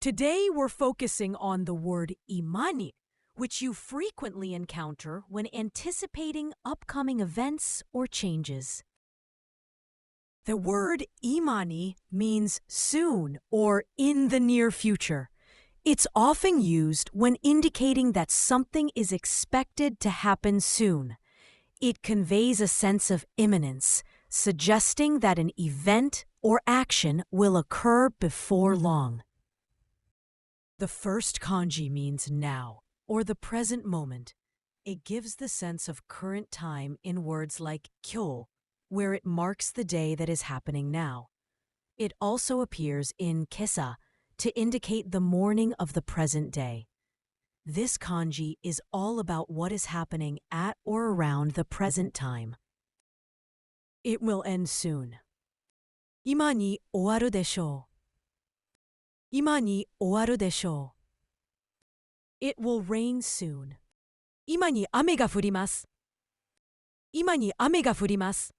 Today we're focusing on the word imani, which you frequently encounter when anticipating upcoming events or changes. The word imani means soon or in the near future. It's often used when indicating that something is expected to happen soon. It conveys a sense of imminence, suggesting that an event or action will occur before long. The first kanji means now, or the present moment. It gives the sense of current time in words like kyo, where it marks the day that is happening now. It also appears in kesa to indicate the morning of the present day. This kanji is all about what is happening at or around the present time. It will end soon. 今に終わるでしょう。今に終わるでしょう。It will rain soon. 今に雨が降ります。今に雨が降ります。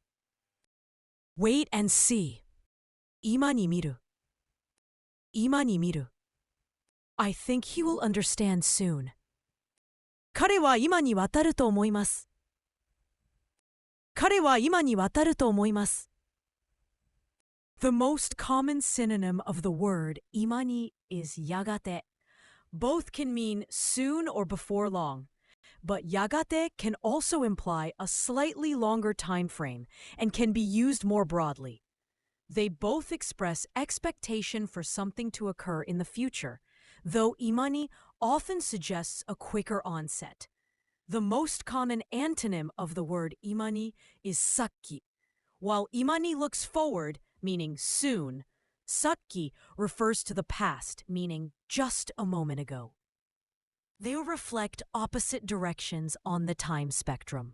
Wait and see. 今に見る。今に見る。I think he will understand soon. 彼は今に渡ると思います。彼は今に渡ると思います。The most common synonym of the word imani is yagate. Both can mean soon or before long, but yagate can also imply a slightly longer time frame and can be used more broadly. They both express expectation for something to occur in the future, though imani often suggests a quicker onset. The most common antonym of the word imani is sakki. While imani looks forward, meaning soon, sakki refers to the past, meaning just a moment ago. They reflect opposite directions on the time spectrum.